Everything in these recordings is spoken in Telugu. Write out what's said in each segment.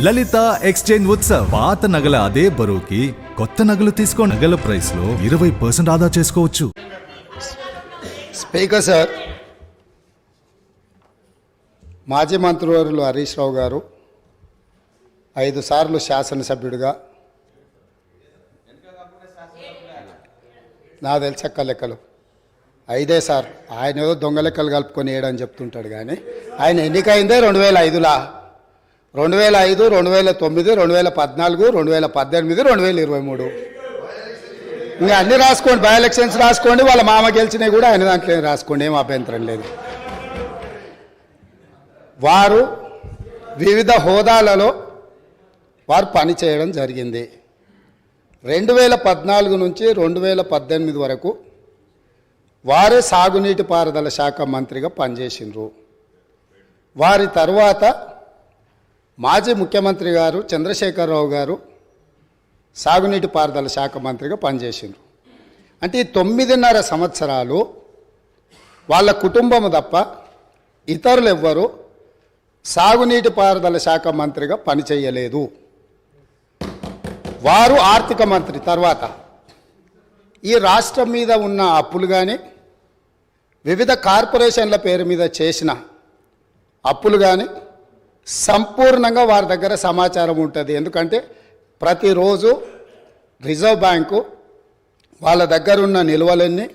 లలిత ఎక్స్చేంజ్ ఉత్సవ్. పాత నగల అదే బరువుకి కొత్త నగలు తీసుకో. నగల ప్రైస్ లో 20% ఆదా చేసుకోవచ్చు. స్పీకర్ సార్, మాజీ మంత్రివర్యులు హరీష్ రావు గారు 5 సార్లు శాసనసభ్యుడిగా, నా తెలిసక్క లెక్కలు 5 సార్. ఆయన ఏదో దొంగ లెక్కలు కలుపుకొని వేయడని చెప్తుంటాడు, కానీ ఆయన ఎన్నికైందే 2005లా. 2005, 2009, 2014, 2018, 2023. ఇంకా అన్ని రాసుకోండి, బై ఎలక్షన్స్ రాసుకోండి, వాళ్ళ మామ గెలిచినవి కూడా ఆయన దాంట్లో రాసుకోండి, ఏం అభ్యంతరం లేదు. వారు వివిధ హోదాలలో వారు పనిచేయడం జరిగింది. 2014 నుంచి 2018 వరకు వారే సాగునీటి పారుదల శాఖ మంత్రిగా పనిచేసిండ్రు. వారి తర్వాత మాజీ ముఖ్యమంత్రి గారు చంద్రశేఖరరావు గారు సాగునీటి పారుదల శాఖ మంత్రిగా పనిచేసిండ్రు. అంటే ఈ 9.5 సంవత్సరాలు వాళ్ళ కుటుంబం తప్ప ఇతరులు ఎవ్వరూ సాగునీటి పారుదల శాఖ మంత్రిగా పనిచేయలేదు. వారు ఆర్థిక మంత్రి తర్వాత ఈ రాష్ట్రం మీద ఉన్న అప్పులు కానీ, వివిధ కార్పొరేషన్ల పేరు మీద చేసిన అప్పులు కానీ సంపూర్ణంగా వారి దగ్గర సమాచారం ఉంటుంది. ఎందుకంటే ప్రతిరోజు రిజర్వ్ బ్యాంకు వాళ్ళ దగ్గర ఉన్న నిల్వలన్నీ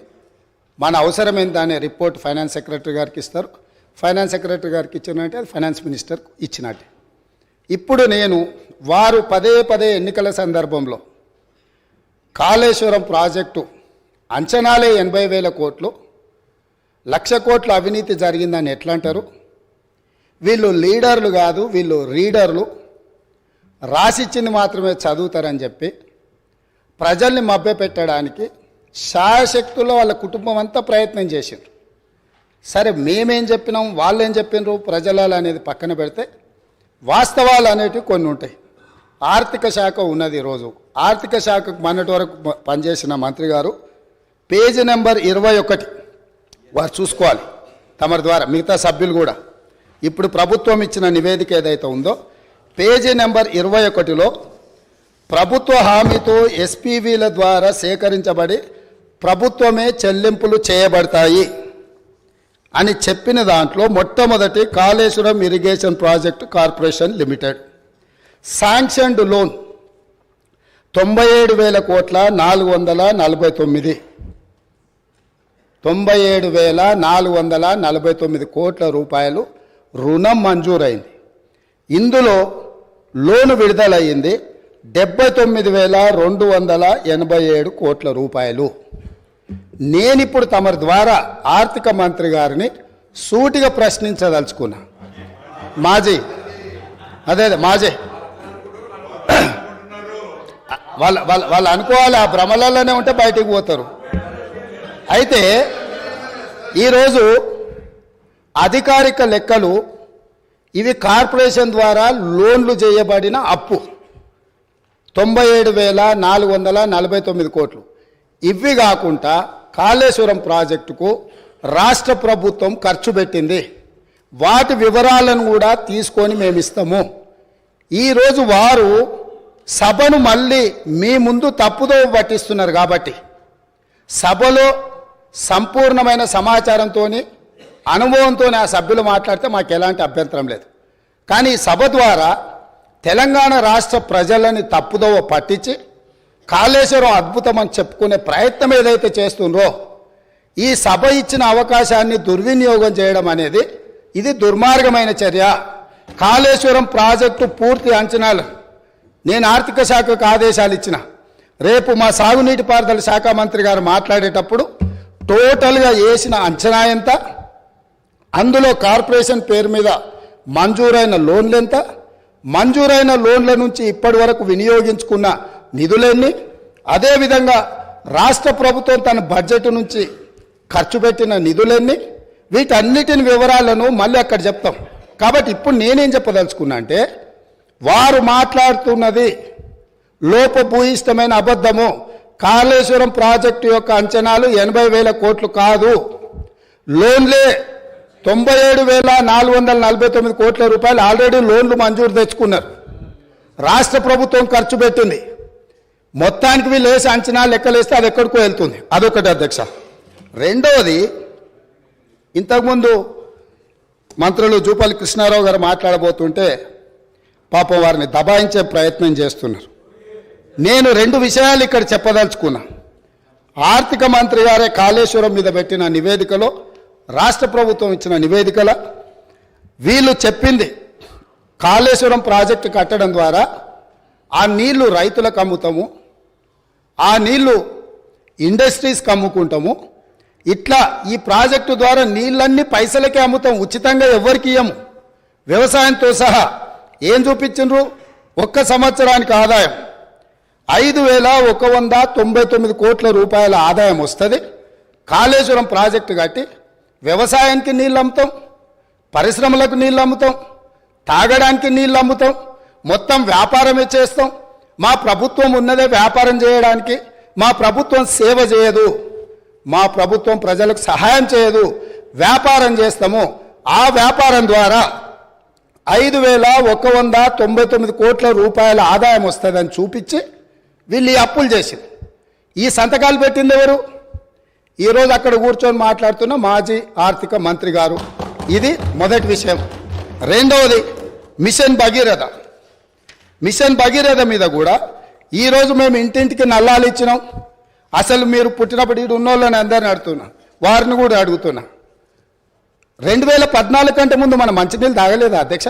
మన అవసరమైంది అనే రిపోర్ట్ ఫైనాన్స్ సెక్రటరీ గారికి ఇస్తారు. ఫైనాన్స్ సెక్రటరీ గారికి ఇచ్చినట్టే అది ఫైనాన్స్ మినిస్టర్ ఇచ్చినట్టే. ఇప్పుడు నేను వారు పదే ఎన్నికల సందర్భంలో కాళేశ్వరం ప్రాజెక్టు అంచనాలే 80,000 కోట్లు, 1,00,000 కోట్ల అవినీతి జరిగిందని ఎట్లా అంటారు? వీళ్ళు లీడర్లు కాదు, వీళ్ళు రీడర్లు, రాసిచ్చింది మాత్రమే చదువుతారని చెప్పి ప్రజల్ని మభ్యపెట్టడానికి శాయశక్తుల్లో వాళ్ళ కుటుంబం అంతా ప్రయత్నం చేసిండ్రు. సరే, మేమేం చెప్పినాం, వాళ్ళు ఏం చెప్పినారు, ప్రజలు అనేది పక్కన పెడితే వాస్తవాలు అనేటివి కొన్ని ఉంటాయి. ఆర్థిక శాఖ ఉన్నది. ఈరోజు ఆర్థిక శాఖకు మొన్నటి వరకు పనిచేసిన మంత్రి గారు పేజీ నెంబర్ 21 వారు చూసుకోవాలి తమరి ద్వారా, మిగతా సభ్యులు కూడా. ఇప్పుడు ప్రభుత్వం ఇచ్చిన నివేదిక ఏదైతే ఉందో పేజీ నెంబర్ 21లో ప్రభుత్వ హామీతో ఎస్పీవీల ద్వారా సేకరించబడి ప్రభుత్వమే చెల్లింపులు చేయబడతాయి అని చెప్పిన దాంట్లో మొట్టమొదటి Kaleshwaram irrigation project corporation limited sanctioned loan 97,000 కోట్ల 449 97,449 కోట్ల రూపాయలు రుణం మంజూరైంది. ఇందులో లోను విడుదలయ్యింది 79,287 కోట్ల రూపాయలు. నేనిప్పుడు తమరి ద్వారా ఆర్థిక మంత్రి గారిని సూటిగా ప్రశ్నించదలుచుకున్నా. మాజీ వాళ్ళు అనుకోవాలి, ఆ భ్రమలలోనే ఉంటే బయటికి పోతారు. అయితే ఈరోజు అధికారిక లెక్కలు ఇవి కార్పొరేషన్ ద్వారా లోన్లు చేయబడిన అప్పు 97,449 కోట్లు. ఇవి కాకుండా కాళేశ్వరం ప్రాజెక్టుకు రాష్ట్ర ప్రభుత్వం ఖర్చు పెట్టింది. వాటి వివరాలను కూడా తీసుకొని మేము ఇస్తాము. ఈరోజు వారు సభను మళ్ళీ మీ ముందు తప్పుదో పట్టిస్తున్నారు. కాబట్టి సభలో సంపూర్ణమైన సమాచారంతో, అనుభవంతో ఆ సభ్యులు మాట్లాడితే మాకు ఎలాంటి అభ్యంతరం లేదు. కానీ సభ ద్వారా తెలంగాణ రాష్ట్ర ప్రజలని తప్పుదోవ పట్టించి కాళేశ్వరం అద్భుతం అని చెప్పుకునే ప్రయత్నం ఏదైతే చేస్తుండ్రో, ఈ సభ ఇచ్చిన అవకాశాన్ని దుర్వినియోగం చేయడం అనేది ఇది దుర్మార్గమైన చర్య. కాళేశ్వరం ప్రాజెక్టు పూర్తి అంచనాలు నేను ఆర్థిక శాఖకు ఆదేశాలు ఇచ్చిన. రేపు మా సాగునీటి పారుదల శాఖ మంత్రి గారు మాట్లాడేటప్పుడు టోటల్గా వేసిన అంచనా ఎంత, అందులో కార్పొరేషన్ పేరు మీద మంజూరైన లోన్లు ఎంత, మంజూరైన లోన్ల నుంచి ఇప్పటి వరకు వినియోగించుకున్న నిధులెన్ని, అదేవిధంగా రాష్ట్ర ప్రభుత్వం తన బడ్జెట్ నుంచి ఖర్చు పెట్టిన నిధులెన్ని, వీటన్నిటిని వివరాలను మళ్ళీ అక్కడ చెప్తాం. కాబట్టి ఇప్పుడు నేనేం చెప్పదలుచుకున్నా అంటే, వారు మాట్లాడుతున్నది లోపభూయిష్టమైన అబద్ధము. కాళేశ్వరం ప్రాజెక్టు యొక్క అంచనాలు 80,000 కోట్లు కాదు, లోన్లే 97,449 కోట్ల రూపాయలు ఆల్రెడీ లోన్లు మంజూరు తెచ్చుకున్నారు. రాష్ట్ర ప్రభుత్వం ఖర్చు పెట్టింది. మొత్తానికి వీళ్ళు వేసి అంచనా లెక్కలేస్తే అది ఎక్కడికో వెళ్తుంది. అదొకటి అధ్యక్ష. రెండవది, ఇంతకుముందు మంత్రులు జూపల్లి కృష్ణారావు గారు మాట్లాడబోతుంటే పాపం వారిని దబాయించే ప్రయత్నం చేస్తున్నారు. నేను రెండు విషయాలు ఇక్కడ చెప్పదలుచుకున్నా. ఆర్థిక మంత్రి గారే కాళేశ్వరం మీద పెట్టిన నివేదికలో, రాష్ట్ర ప్రభుత్వం ఇచ్చిన నివేదికల వీళ్ళు చెప్పింది కాళేశ్వరం ప్రాజెక్టు కట్టడం ద్వారా ఆ నీళ్లు రైతులకు అమ్ముతాము, ఆ నీళ్లు ఇండస్ట్రీస్కి అమ్ముకుంటాము, ఇట్లా ఈ ప్రాజెక్టు ద్వారా నీళ్ళన్నీ పైసలకే అమ్ముతాం, ఉచితంగా ఎవరికి ఇయ్యము, వ్యవసాయంతో సహా. ఏం చూపించిండ్రు? ఒక్క సంవత్సరానికి ఆదాయం 5,199 కోట్ల రూపాయల ఆదాయం వస్తుంది. కాళేశ్వరం ప్రాజెక్టు కట్టి వ్యవసాయానికి నీళ్ళు అమ్ముతాం, పరిశ్రమలకు నీళ్ళు అమ్ముతాం, తాగడానికి నీళ్ళు అమ్ముతాం, మొత్తం వ్యాపారమే చేస్తాం. మా ప్రభుత్వం ఉన్నదే వ్యాపారం చేయడానికి. మా ప్రభుత్వం సేవ చేయదు, మా ప్రభుత్వం ప్రజలకు సహాయం చేయదు, వ్యాపారం చేస్తాము. ఆ వ్యాపారం ద్వారా 5,199 కోట్ల రూపాయల ఆదాయం వస్తుందని చూపించి వీళ్ళు ఈ అప్పులు చేసింది. ఈ సంతకాలు పెట్టింది ఎవరు? ఈరోజు అక్కడ కూర్చొని మాట్లాడుతున్న మాజీ ఆర్థిక మంత్రి గారు. ఇది మొదటి విషయం. రెండవది, మిషన్ భగీరథ. మిషన్ భగీరథ మీద కూడా ఈరోజు మేము ఇంటింటికి నల్లాలు ఇచ్చినాం. అసలు మీరు పుట్టినప్పుడు ఇటు ఉన్నోళ్ళని అందరిని అడుగుతున్నా, వారిని కూడా అడుగుతున్నా. 2014 కంటే ముందు మన మంచినీళ్ళు తాగలేదా అధ్యక్ష?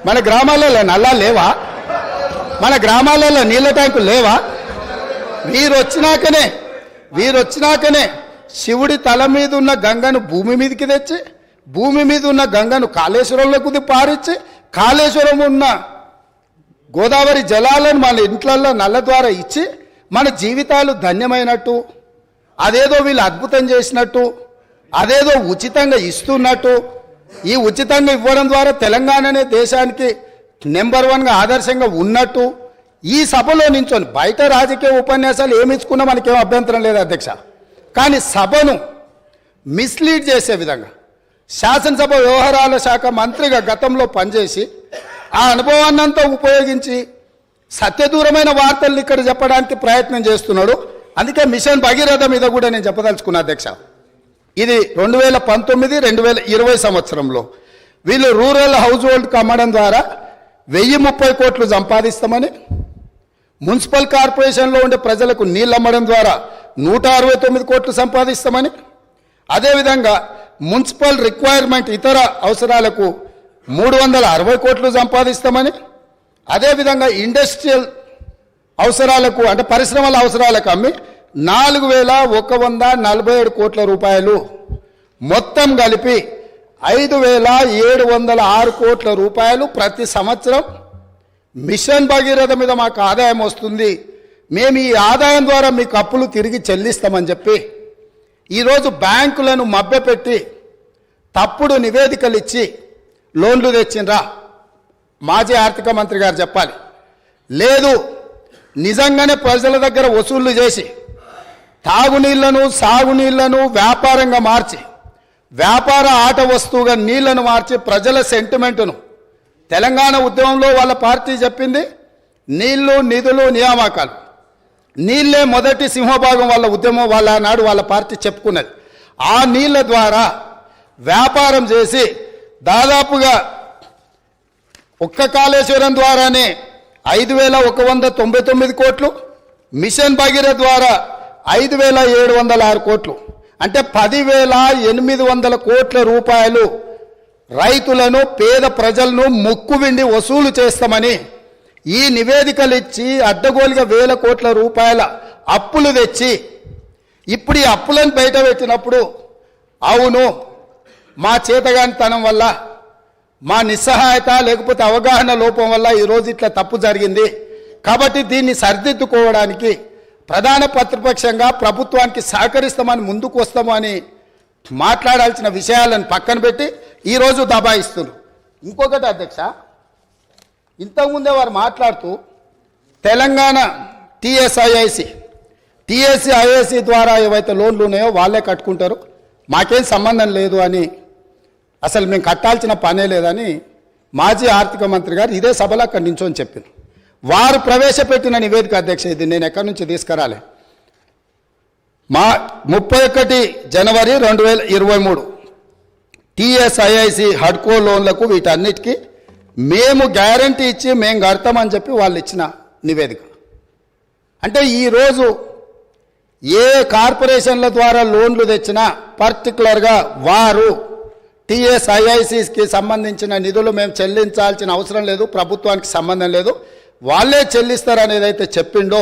మన గ్రామాలలో నల్లాలు లేవా? మన గ్రామాలలో నీళ్ళ ట్యాంకులు లేవా? వీరొచ్చినాకనే శివుడి తల మీద ఉన్న గంగను భూమి మీదకి తెచ్చి, భూమి మీద ఉన్న గంగను కాళేశ్వరంలోకి పారించి, కాళేశ్వరం ఉన్న గోదావరి జలాలను మన ఇంట్లల్లో నల్ల ద్వారా ఇచ్చి మన జీవితాలు ధన్యమైనట్టు, అదేదో వీళ్ళు అద్భుతం చేసినట్టు, అదేదో ఉచితంగా ఇస్తున్నట్టు, ఈ ఉచితంగా ఇవ్వడం ద్వారా తెలంగాణనే దేశానికి నెంబర్ 1గా ఆదర్శంగా ఉన్నట్టు ఈ సభలో నించొని, బయట రాజకీయ ఉపన్యాసాలు ఏమి ఇచ్చుకున్నా మనకేం అభ్యంతరం లేదు అధ్యక్ష, కానీ సభను మిస్లీడ్ చేసే విధంగా శాసనసభ వ్యవహారాల శాఖ మంత్రిగా గతంలో పనిచేసి ఆ అనుభవాన్నంతా ఉపయోగించి సత్యదూరమైన వార్తల్ని ఇక్కడ చెప్పడానికి ప్రయత్నం చేస్తున్నాడు. అందుకే మిషన్ భగీరథ మీద కూడా నేను చెప్పదలుచుకున్నా అధ్యక్ష. ఇది 2019-2020 సంవత్సరంలో వీళ్ళు రూరల్ హౌస్ హోల్డ్కి అమ్మడం ద్వారా 1030 కోట్లు సంపాదిస్తామని, మున్సిపల్ కార్పొరేషన్లో ఉండే ప్రజలకు నీళ్ళు అమ్మడం ద్వారా 169 కోట్లు సంపాదిస్తామని, అదేవిధంగా మున్సిపల్ రిక్వైర్మెంట్ ఇతర అవసరాలకు 360 కోట్లు సంపాదిస్తామని, అదేవిధంగా ఇండస్ట్రియల్ అవసరాలకు అంటే పరిశ్రమల అవసరాలకు అమ్మి 4,147 కోట్ల రూపాయలు, మొత్తం కలిపి 5,706 కోట్ల రూపాయలు ప్రతి సంవత్సరం మిషన్ భగీరథ మీద మాకు ఆదాయం వస్తుంది. మేము ఈ ఆదాయం ద్వారా మీకు అప్పులు తిరిగి చెల్లిస్తామని చెప్పి ఈరోజు బ్యాంకులను మభ్యపెట్టి తప్పుడు నివేదికలు ఇచ్చి లోన్లు తెచ్చిండ్రా? మాజీ ఆర్థిక మంత్రి గారు చెప్పాలి. లేదు, నిజంగానే ప్రజల దగ్గర వసూళ్లు చేసి తాగునీళ్లను సాగునీళ్లను వ్యాపారంగా మార్చి, వ్యాపార ఆట వస్తువుగా నీళ్లను మార్చి ప్రజల సెంటిమెంటును, తెలంగాణ ఉద్యమంలో వాళ్ళ పార్టీ చెప్పింది నీళ్లు నిధులు నియామకాలు, నీళ్లే మొదటి సింహభాగం వాళ్ళ ఉద్యమం, వాళ్ళ నాడు వాళ్ళ పార్టీ చెప్పుకున్నది. ఆ నీళ్ల ద్వారా వ్యాపారం చేసి దాదాపుగా ఒక్క కాళేశ్వరం ద్వారానే 5,199 కోట్లు, మిషన్ భగీరథ ద్వారా 5,706 కోట్లు, అంటే 10,800 కోట్ల రూపాయలు రైతులను, పేద ప్రజలను ముక్కువిండి వసూలు చేస్తామని ఈ నివేదికలు ఇచ్చి అడ్డగోలుగా 1,000 కోట్ల రూపాయల అప్పులు తెచ్చి ఇప్పుడు ఈ అప్పులను బయట పెట్టినప్పుడు అవును మా చేతగానితనం వల్ల, మా నిస్సహాయత లేకపోతే అవగాహన లోపం వల్ల ఈరోజు ఇట్లా తప్పు జరిగింది, కాబట్టి దీన్ని సరిదిద్దుకోవడానికి ప్రధాన ప్రతిపక్షంగా ప్రభుత్వానికి సహకరిస్తామని ముందుకు వస్తాము అని మాట్లాడాల్సిన విషయాలను పక్కన పెట్టి ఈరోజు దబాయిస్తున్నారు. ఇంకొకటి అధ్యక్ష, ఇంతకుముందే వారు మాట్లాడుతూ తెలంగాణ టీఎస్ఐఐసి ద్వారా ఏవైతే లోన్లు ఉన్నాయో వాళ్ళే కట్టుకుంటారు, మాకేం సంబంధం లేదు అని, అసలు మేము కట్టాల్సిన పనే లేదని మాజీ ఆర్థిక మంత్రి గారు ఇదే సభలో అక్కడి నించొని చెప్పింది. వారు ప్రవేశపెట్టిన నివేదిక అధ్యక్ష, ఇది నేను ఎక్కడి నుంచి తీసుకురాలే, మా 31 జనవరి 2023 టీఎస్ఐఐసి హడ్కో లోన్లకు వీటన్నిటికీ మేము గ్యారంటీ ఇచ్చి మేము కడతామని చెప్పి వాళ్ళు ఇచ్చిన నివేదిక. అంటే ఈరోజు ఏ కార్పొరేషన్ల ద్వారా లోన్లు తెచ్చినా పర్టికులర్గా వారు టీఎస్ఐఐసికి సంబంధించిన నిధులు మేము చెల్లించాల్సిన అవసరం లేదు, ప్రభుత్వానికి సంబంధం లేదు, వాళ్ళే చెల్లిస్తారు ఏదైతే చెప్పిండో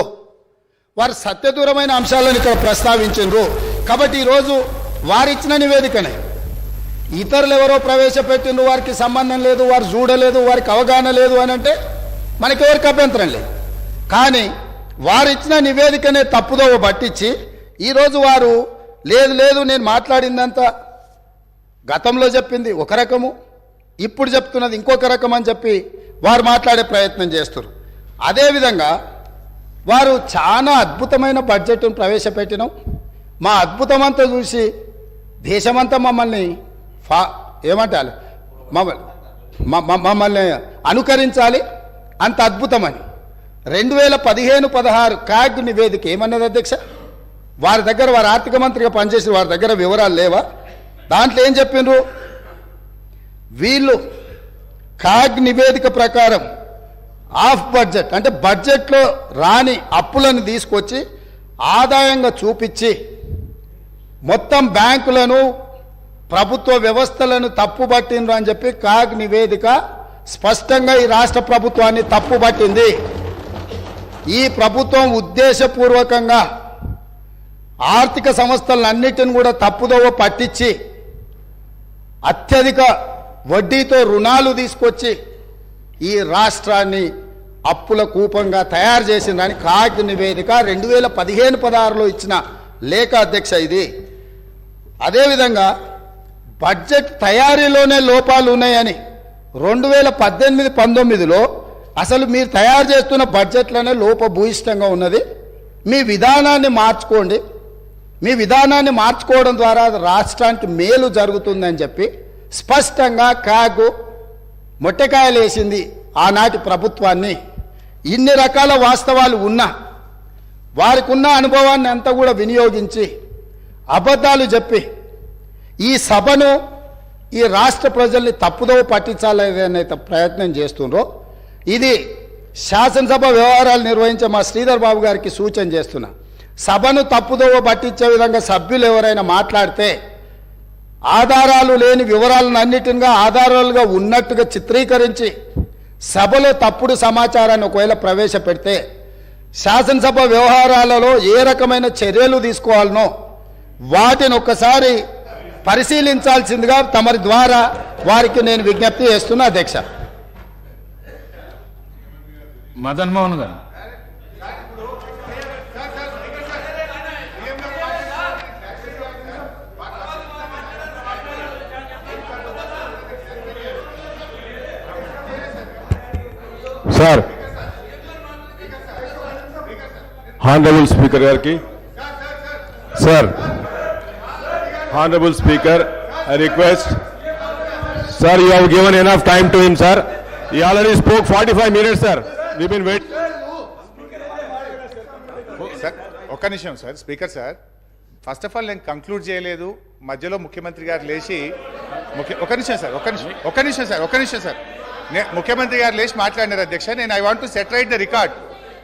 వారు సత్యదూరమైన అంశాలను ఇక్కడ ప్రస్తావించారు. కాబట్టి ఈరోజు వారిచ్చిన నివేదికనే ఇతరులు ఎవరో ప్రవేశపెట్టిండ్రు, వారికి సంబంధం లేదు, వారు చూడలేదు, వారికి అవగాహన లేదు అని అంటే మనకి ఎవరికి అభ్యంతరం లేదు. కానీ వారిచ్చిన నివేదికనే తప్పుదోవ పట్టించి ఈరోజు వారు లేదు లేదు నేను మాట్లాడిందంతా గతంలో చెప్పింది ఒక రకము, ఇప్పుడు చెప్తున్నది ఇంకొక రకం అని చెప్పి వారు మాట్లాడే ప్రయత్నం చేస్తారు. అదేవిధంగా వారు చాలా అద్భుతమైన బడ్జెట్ను ప్రవేశపెట్టినాం, మా అద్భుతమంతా చూసి దేశమంతా మమ్మల్ని ఏమంటారు మమ్మల్ని అనుకరించాలి, అంత అద్భుతమని 2015-16 క్యాగ్ నివేదిక ఏమన్నది అధ్యక్ష? వారి దగ్గర వారు ఆర్థిక మంత్రిగా పనిచేసిన వారి దగ్గర వివరాలు లేవా? దాంట్లో ఏం చెప్పిండ్రు? వీళ్ళు క్యాగ్ నివేదిక ప్రకారం ఆఫ్ బడ్జెట్ అంటే బడ్జెట్లో రాని అప్పులను తీసుకొచ్చి ఆదాయంగా చూపించి మొత్తం బ్యాంకులను ప్రభుత్వ వ్యవస్థలను తప్పుబట్టిండ్రు అని చెప్పి క్యాగ్ నివేదిక స్పష్టంగా ఈ రాష్ట్ర ప్రభుత్వాన్ని తప్పుబట్టింది. ఈ ప్రభుత్వం ఉద్దేశపూర్వకంగా ఆర్థిక సంస్థలన్నిటిని కూడా తప్పుదోవ పట్టించి అత్యధిక వడ్డీతో రుణాలు తీసుకొచ్చి ఈ రాష్ట్రాన్ని అప్పుల కూపంగా తయారు చేసిందని క్యాగ్ నివేదిక 2015-16లో ఇచ్చిన లేఖ అధ్యక్ష ఇది. అదేవిధంగా బడ్జెట్ తయారీలోనే లోపాలు ఉన్నాయని 2018-19లో అసలు మీరు తయారు చేస్తున్న బడ్జెట్లోనే లోపభూయిష్టంగా ఉన్నది, మీ విధానాన్ని మార్చుకోండి, మీ విధానాన్ని మార్చుకోవడం ద్వారా రాష్ట్రానికి మేలు జరుగుతుందని చెప్పి స్పష్టంగా క్యాగ్ మొట్టకాయలు వేసింది ఆనాటి ప్రభుత్వాన్ని. ఇన్ని రకాల వాస్తవాలు ఉన్నా వారికి ఉన్న అనుభవాన్ని అంతా కూడా వినియోగించి అబద్ధాలు చెప్పి ఈ సభను ఈ రాష్ట్ర ప్రజల్ని తప్పుదోవ పట్టించాలనే ప్రయత్నం చేస్తుండ్రో ఇది శాసనసభ వ్యవహారాలు నిర్వహించే మా శ్రీధర్ బాబు గారికి సూచన చేస్తున్నా. సభను తప్పుదోవ పట్టించే విధంగా సభ్యులు ఎవరైనా మాట్లాడితే ఆధారాలు లేని వివరాలను అన్నిటిగా ఆధారాలుగా ఉన్నట్టుగా చిత్రీకరించి సభలో తప్పుడు సమాచారాన్ని ఒకవేళ ప్రవేశపెడితే శాసనసభ వ్యవహారాలలో ఏ రకమైన చర్యలు తీసుకోవాలనో వాటిని ఒక్కసారి పరిశీలించాల్సిందిగా తమరి ద్వారా వారికి నేను విజ్ఞప్తి చేస్తున్నా అధ్యక్ష. మదన్ మోహన్ గారు. సార్ హానరబుల్ స్పీకర్ గారికి sir honourable speaker I request sir you have given enough time to him sir he already spoke 45 minutes sir we've been waiting sir ఒక్క నిమిషం sir speaker sir first of all నేను కంక్లూడ్ చేయలేదు మధ్యలో ముఖ్యమంత్రి గారు లేచి ఒక్క నిమిషం సార్ ముఖ్యమంత్రి గారు లేచి మాట్లాడినారు అధ్యక్ష. నేను I want to set right the record.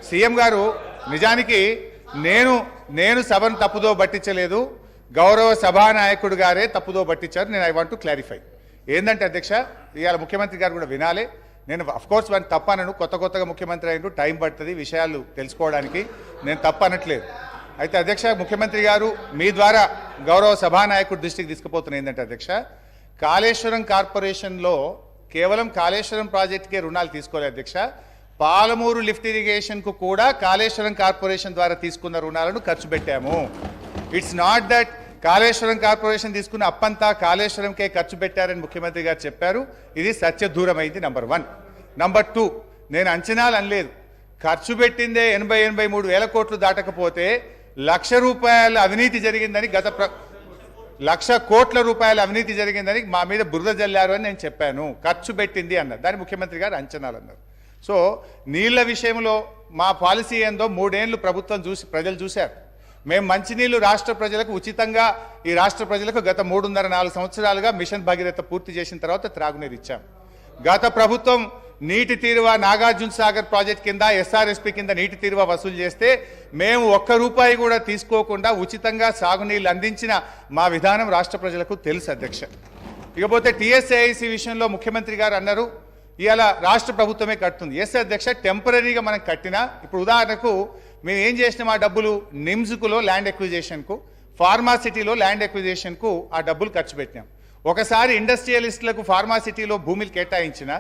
CM గారు నిజానికి నేను సభను తప్పుదో పట్టించలేదు, గౌరవ సభానాయకుడు గారే తప్పుదో పట్టించారు. నేను ఐ వాంట్ టు క్లారిఫై ఏంటంటే అధ్యక్ష ఇవాళ ముఖ్యమంత్రి గారు కూడా వినాలి. నేను అఫ్కోర్స్ వాడిని తప్పనను, కొత్తగా ముఖ్యమంత్రి అయినట్టు టైం పడుతుంది విషయాలు తెలుసుకోవడానికి, నేను తప్పనట్లేదు. అయితే అధ్యక్ష ముఖ్యమంత్రి గారు మీ ద్వారా గౌరవ సభానాయకుడి దృష్టికి తీసుకుపోతున్న ఏంటంటే అధ్యక్ష కాళేశ్వరం కార్పొరేషన్లో కేవలం కాళేశ్వరం ప్రాజెక్టుకే రుణాలు తీసుకోలేదు అధ్యక్ష, పాలమూరు లిఫ్ట్ ఇరిగేషన్కు కూడా కాళేశ్వరం కార్పొరేషన్ ద్వారా తీసుకున్న రుణాలను ఖర్చు పెట్టాము. It's not that Kaleshwaram corporation తీసుకున్న అప్పంతా కాళేశ్వరంకే ఖర్చు పెట్టారని ముఖ్యమంత్రి గారు చెప్పారు. ఇది సత్యదూరమైంది నంబర్ 1. నంబర్ 2, నేను అంచనాలు అనలేదు. ఖర్చు పెట్టిందే 83 వేల కోట్లు దాటకపోతే ₹1,00,000 అవినీతి జరిగిందని ₹1,00,000 కోట్ల అవినీతి జరిగిందని మా మీద బురద జల్లారు అని నేను చెప్పాను. ఖర్చు పెట్టింది అన్నారు, దాని ముఖ్యమంత్రి గారు అంచనాలు అన్నారు. సో నీళ్ల విషయంలో మా పాలసీ ఏందో 3 ఏళ్ళు ప్రభుత్వం ప్రజలు చూశారు. మేము మంచినీళ్లు రాష్ట్ర ప్రజలకు ఉచితంగా ఈ రాష్ట్ర ప్రజలకు గత 3.5-4 సంవత్సరాలుగా మిషన్ భగీరథ పూర్తి చేసిన తర్వాత త్రాగునీరు ఇచ్చాం. గత ప్రభుత్వం నీటి తీరువ నాగార్జున సాగర్ ప్రాజెక్ట్ కింద ఎస్ఆర్ఎస్పి కింద నీటి తీరువ వసూలు చేస్తే మేము ₹1 కూడా తీసుకోకుండా ఉచితంగా సాగునీళ్లు అందించిన మా విధానం రాష్ట్ర ప్రజలకు తెలుసు అధ్యక్ష. ఇకపోతే టీఎస్ఏఐసి విషయంలో ముఖ్యమంత్రి గారు అన్నారు ఇవాళ రాష్ట్ర ప్రభుత్వమే కడుతుంది. ఎస్ అధ్యక్ష, టెంపరీగా మనం కట్టినా ఇప్పుడు ఉదాహరణకు మేము ఏం చేసినాం, ఆ డబ్బులు నిమ్స్కులో ల్యాండ్ ఎక్విజిషన్కు, ఫార్మాసిటీలో ల్యాండ్ ఎక్విజిషన్కు ఆ డబ్బులు ఖర్చు పెట్టినాం. ఒకసారి ఇండస్ట్రియలిస్టులకు ఫార్మాసిటీలో భూమిని కేటాయించిన,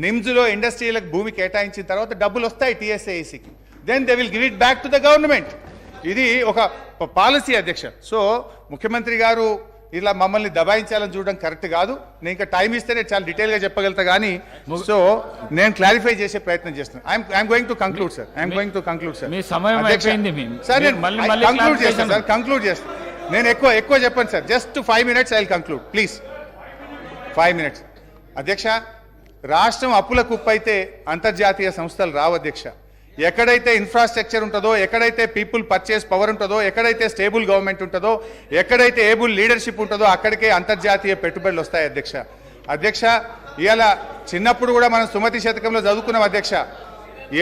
నిమ్స్లో ఇండస్ట్రియలకు భూమి కేటాయించిన తర్వాత డబ్బులు వస్తాయి టీఎస్ఏఐసికి, then they will give it back to the government. ఇది ఒక పాలసీ అధ్యక్ష. సో ముఖ్యమంత్రి గారు ఇలా మమ్మల్ని దబాయించాలని చూడడం కరెక్ట్ కాదు. నేను ఇంకా టైం ఇస్తే నేను చాలా డీటెయిల్గా చెప్పగలుగుతా కానీ సో నేను క్లారిఫై చేసే ప్రయత్నం చేస్తున్నాను. I'm going to conclude sir. మీ సమయం అయిపోయింది. సార్ నేను మళ్ళీ కంక్లూడ్ చేస్తాను సార్. కంక్లూడ్ చేస్తాను. నేను ఎక్కువ చెప్పండి sir. Just 5 minutes I will conclude please. 5 minutes. అధ్యక్ష, రాష్ట్రం అప్పుల కుప్పైతే అంతర్జాతీయ సంస్థలు రావు అధ్యక్ష. ఎక్కడైతే ఇన్ఫ్రాస్ట్రక్చర్ ఉంటుందో, ఎక్కడైతే పీపుల్ పర్చేస్ పవర్ ఉంటుందో, ఎక్కడైతే స్టేబుల్ గవర్నమెంట్ ఉంటుందో, ఎక్కడైతే ఏబుల్ లీడర్షిప్ ఉంటుందో అక్కడికే అంతర్జాతీయ పెట్టుబడులు వస్తాయి అధ్యక్ష. ఇవాళ చిన్నప్పుడు కూడా మనం సుమతి శతకంలో చదువుకున్నాం అధ్యక్ష.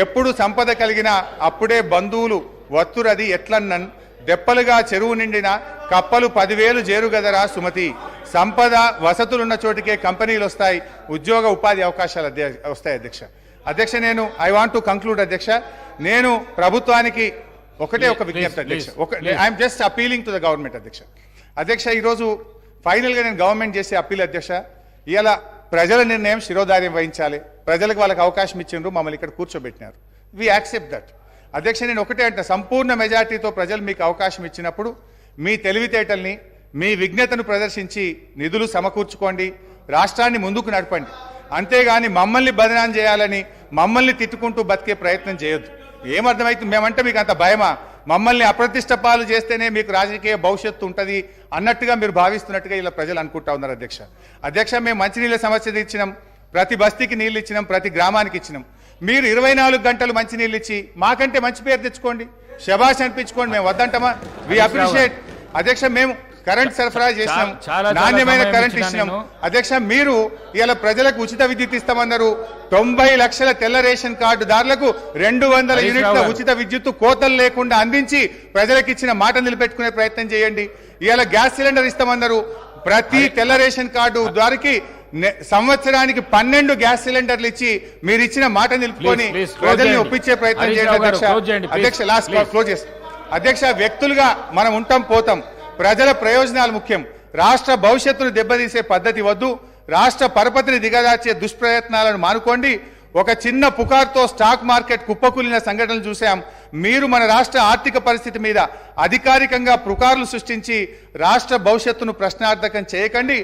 ఎప్పుడు సంపద కలిగినా అప్పుడే బంధువులు వత్తురది ఎట్లన్నన్, దెప్పలుగా చెరువు నిండిన కప్పలు 10,000 చేరుగదరా సుమతి. సంపద వసతులున్న చోటికే కంపెనీలు వస్తాయి, ఉద్యోగ ఉపాధి అవకాశాలు వస్తాయి అధ్యక్ష. నేను ఐ వాంట్ టు కంక్లూడ్ అధ్యక్ష. నేను ప్రభుత్వానికి ఒక విజ్ఞప్తి అధ్యక్ష. I'm just appealing to the government అధ్యక్ష. ఈరోజు ఫైనల్గా నేను గవర్నమెంట్ చేసే అప్పీల్ అధ్యక్ష. ఇలా ప్రజల నిర్ణయం శిరోధార్యం వహించాలి. ప్రజలకు వాళ్ళకి అవకాశం ఇచ్చిండ్రు, మమ్మల్ని ఇక్కడ కూర్చోబెట్టినారు. వి యాక్సెప్ట్ దట్ అధ్యక్ష. నేను ఒకటే అంటే సంపూర్ణ మెజార్టీతో ప్రజలు మీకు అవకాశం ఇచ్చినప్పుడు మీ తెలివితేటల్ని, మీ విజ్ఞతను ప్రదర్శించి నిధులు సమకూర్చుకోండి, రాష్ట్రాన్ని ముందుకు నడపండి. అంతేగాని మమ్మల్ని బదనాం చేయాలని, మమ్మల్ని తిట్టుకుంటూ బతికే ప్రయత్నం చేయొద్దు. ఏమర్థమైతుంది, మేమంటే మీకు అంత భయమా? మమ్మల్ని అప్రతిష్ట పాలు చేస్తేనే మీకు రాజకీయ భవిష్యత్తు ఉంటుంది అన్నట్టుగా మీరు భావిస్తున్నట్టుగా ఇలా ప్రజలు అనుకుంటా ఉన్నారు అధ్యక్ష. మేము మంచినీళ్ళ సమస్య ఇచ్చినాం, ప్రతి బస్తీకి నీళ్ళు ఇచ్చినాం, ప్రతి గ్రామానికి ఇచ్చినాం. మీరు 24 గంటలు మంచినీళ్ళు ఇచ్చి మాకంటే మంచి పేరు తెచ్చుకోండి, శబాష్ అనిపించుకోండి, మేము వద్దంటామా? వి అప్రిషియేట్ అధ్యక్ష. మేము కరెంట్ సరఫరా చేసినాం, నాణ్యమైన కరెంట్ ఇచ్చినాం అధ్యక్ష. మీరు ఇలా ప్రజలకు ఉచిత విద్యుత్ ఇస్తామన్నారు. 90 లక్షల తెల్ల రేషన్ కార్డుదారులకు 200 యూనిట్ల ఉచిత విద్యుత్ కోతలు లేకుండా అందించి ప్రజలకు ఇచ్చిన మాట నిలబెట్టుకునే ప్రయత్నం చేయండి. ఇలా గ్యాస్ సిలిండర్ ఇస్తామన్నారు. ప్రతి తెల్ల రేషన్ కార్డు దారికి సంవత్సరానికి 12 గ్యాస్ సిలిండర్లు ఇచ్చి మీరు ఇచ్చిన మాట నిలుపుకొని ప్రజల్ని ఒప్పించే ప్రయత్నం చేయండి అధ్యక్ష. లాస్ట్ క్లోజ్ చేస్తాం అధ్యక్ష. వ్యక్తులుగా మనం ఉంటాం పోతాం, ప్రజల ప్రయోజనాలు ముఖ్యం. రాష్ట్ర భవిష్యత్తును దెబ్బతీసే పద్ధతి వద్దు. రాష్ట్ర పరపతిని దిగజార్చే దుష్ప్రయత్నాలను మానుకోండి. ఒక చిన్న పుకార్తో స్టాక్ మార్కెట్ కుప్పకూలిన సంఘటనలు చూసాం. మీరు మన రాష్ట్ర ఆర్థిక పరిస్థితి మీద అధికారికంగా పుకార్లు సృష్టించి రాష్ట్ర భవిష్యత్తును ప్రశ్నార్థకం చేయకండి.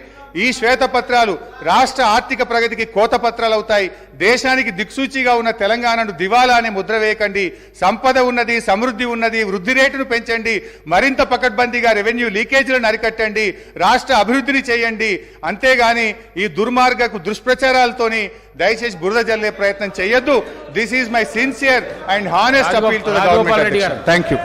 ఈ శ్వేతపత్రాలు రాష్ట్ర ఆర్థిక ప్రగతికి కోతపత్రాలు అవుతాయి. దేశానికి దిక్సూచిగా ఉన్న తెలంగాణను దివాలా అనే ముద్ర వేయకండి. సంపద ఉన్నది, సమృద్ధి ఉన్నది, వృద్ధి రేటును పెంచండి. మరింత పకడ్బందీగా రెవెన్యూ లీకేజీలను అరికట్టండి, రాష్ట్ర అభివృద్ధిని చేయండి. అంతేగాని ఈ దుర్మార్గకు దుష్ప్రచారాలతోని దయచేసి బురద జల్లే ప్రయత్నం చేయొద్దు. This is my sincere and honest appeal to the government. Thank you.